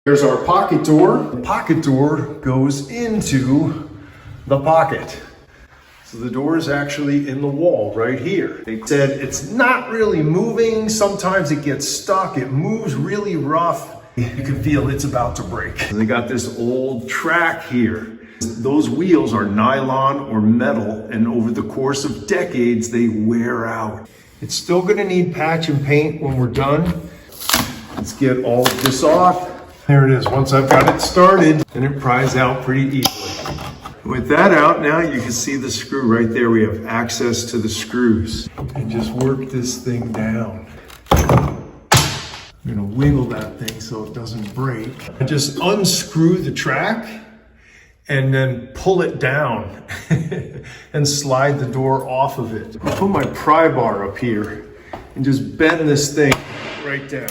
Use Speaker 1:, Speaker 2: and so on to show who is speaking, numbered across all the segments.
Speaker 1: Here's our pocket door. The pocket door goes into the pocket. So the door is actually in the wall right here. They said it's not really moving. Sometimes it gets stuck. It moves really rough. You can feel it's about to break. So they got this old track here. Those wheels are nylon or metal, and over the course of decades, they wear out. It's still gonna need patch and paint when we're done. Let's get all of this off. There it is. Once I've got it started, then it pries out pretty easily. With that out, now you can see the screw right there. We have access to the screws. And just work this thing down. I'm gonna wiggle that thing so it doesn't break. I just unscrew the track and then pull it down and slide the door off of it. I'll put my pry bar up here and just bend this thing right down.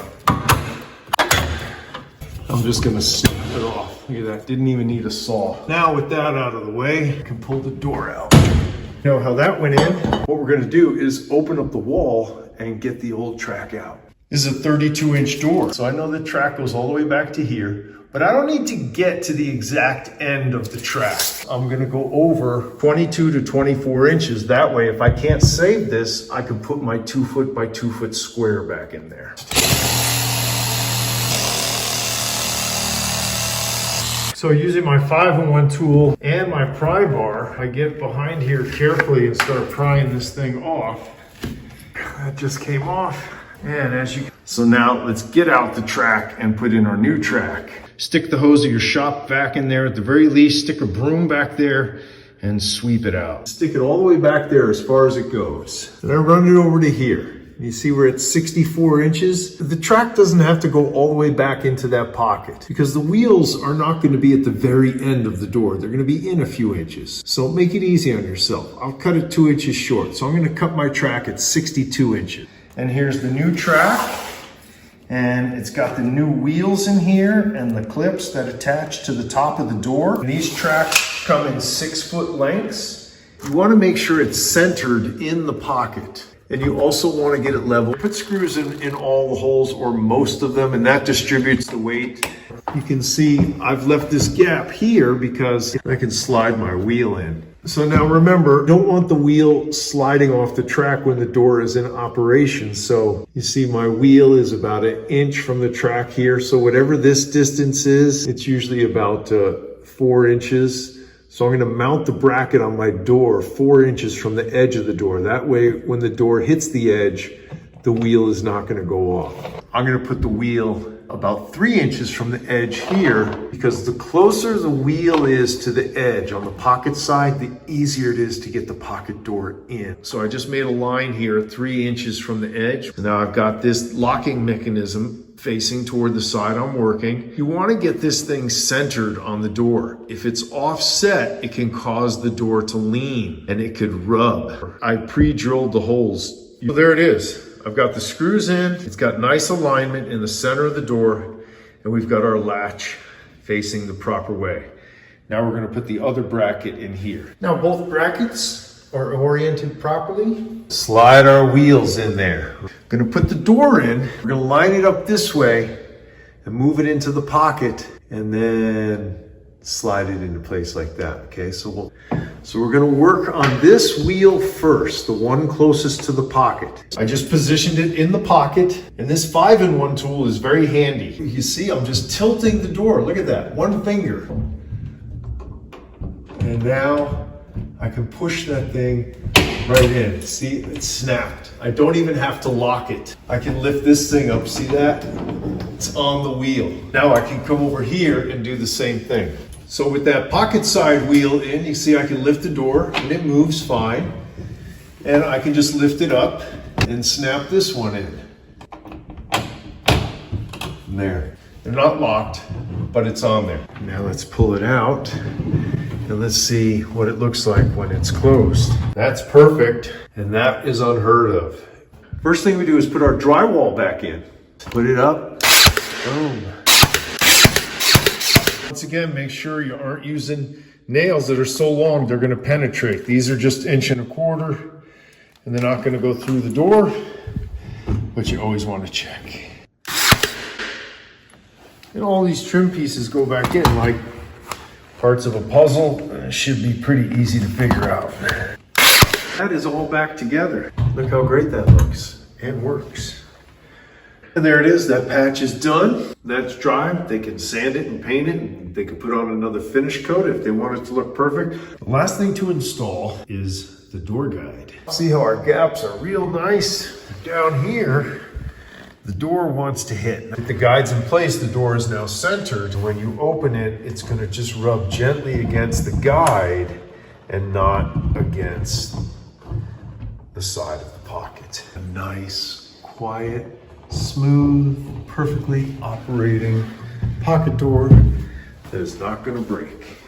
Speaker 1: I'm just gonna snip it off. Look at that, didn't even need a saw. Now with that out of the way, I can pull the door out. You know how that went in? What we're gonna do is open up the wall and get the old track out. This is a 32-inch door. So I know the track goes all the way back to here, but I don't need to get to the exact end of the track. I'm gonna go over 22 to 24 inches. That way, if I can't save this, I can put my 2 foot by 2 foot square back in there. So using my 5-in-1 tool and my pry bar, I get behind here carefully and start prying this thing off. That just came off. And so now let's get out the track and put in our new track. Stick the hose of your shop vac in there. At the very least, stick a broom back there and sweep it out. Stick it all the way back there as far as it goes. Then I run it over to here. You see we're at 64 inches. The track doesn't have to go all the way back into that pocket because the wheels are not going to be at the very end of the door. They're going to be in a few inches. So make it easy on yourself. I'll cut it 2 inches short. So I'm going to cut my track at 62 inches. And here's the new track. And it's got the new wheels in here and the clips that attach to the top of the door. And these tracks come in 6 foot lengths. You want to make sure it's centered in the pocket. And you also want to get it level. Put screws in all the holes or most of them, and that distributes the weight. You can see I've left this gap here because I can slide my wheel in. So now remember, don't want the wheel sliding off the track when the door is in operation. So you see my wheel is about 1 inch from the track here. So whatever this distance is, it's usually about 4 inches. So I'm gonna mount the bracket on my door 4 inches from the edge of the door. That way, when the door hits the edge, the wheel is not gonna go off. I'm gonna put the wheel about 3 inches from the edge here because the closer the wheel is to the edge on the pocket side, the easier it is to get the pocket door in. So I just made a line here 3 inches from the edge. Now I've got this locking mechanism facing toward the side I'm working. You want to get this thing centered on the door. If it's offset, it can cause the door to lean and it could rub. I pre-drilled the holes. So there it is. I've got the screws in. It's got nice alignment in the center of the door, and we've got our latch facing the proper way. Now we're going to put the other bracket in here. Now both brackets are oriented properly. Slide our wheels in there. We're going to put the door in. We're going to line it up this way and move it into the pocket and then slide it into place like that. Okay, so we're going to work on this wheel first, the one closest to the pocket. I just positioned it in the pocket, and this 5-in-1 tool is very handy. You see, I'm just tilting the door. Look at that, one finger. And now I can push that thing right in. See, it's snapped. I don't even have to lock it. I can lift this thing up, see that? It's on the wheel. Now I can come over here and do the same thing. So with that pocket side wheel in, you see I can lift the door and it moves fine. And I can just lift it up and snap this one in. And there. They're not locked, but it's on there. Now let's pull it out and let's see what it looks like when it's closed. That's perfect, and that is unheard of. First thing we do is put our drywall back in. Put it up, boom. Once again, make sure you aren't using nails that are so long they're gonna penetrate. These are just 1.25 inches, and they're not gonna go through the door, but you always wanna check. And all these trim pieces go back in like parts of a puzzle. It should be pretty easy to figure out. That is all back together. Look how great that looks and works. And there it is, that patch is done. That's dry. They can sand it and paint it, and they can put on another finish coat if they want it to look perfect. The last thing to install is the door guide. See how our gaps are real nice? Down here, the door wants to hit. With the guides in place, the door is now centered. When you open it, it's gonna just rub gently against the guide and not against the side of the pocket. A nice, quiet, smooth, perfectly operating pocket door that is not going to break.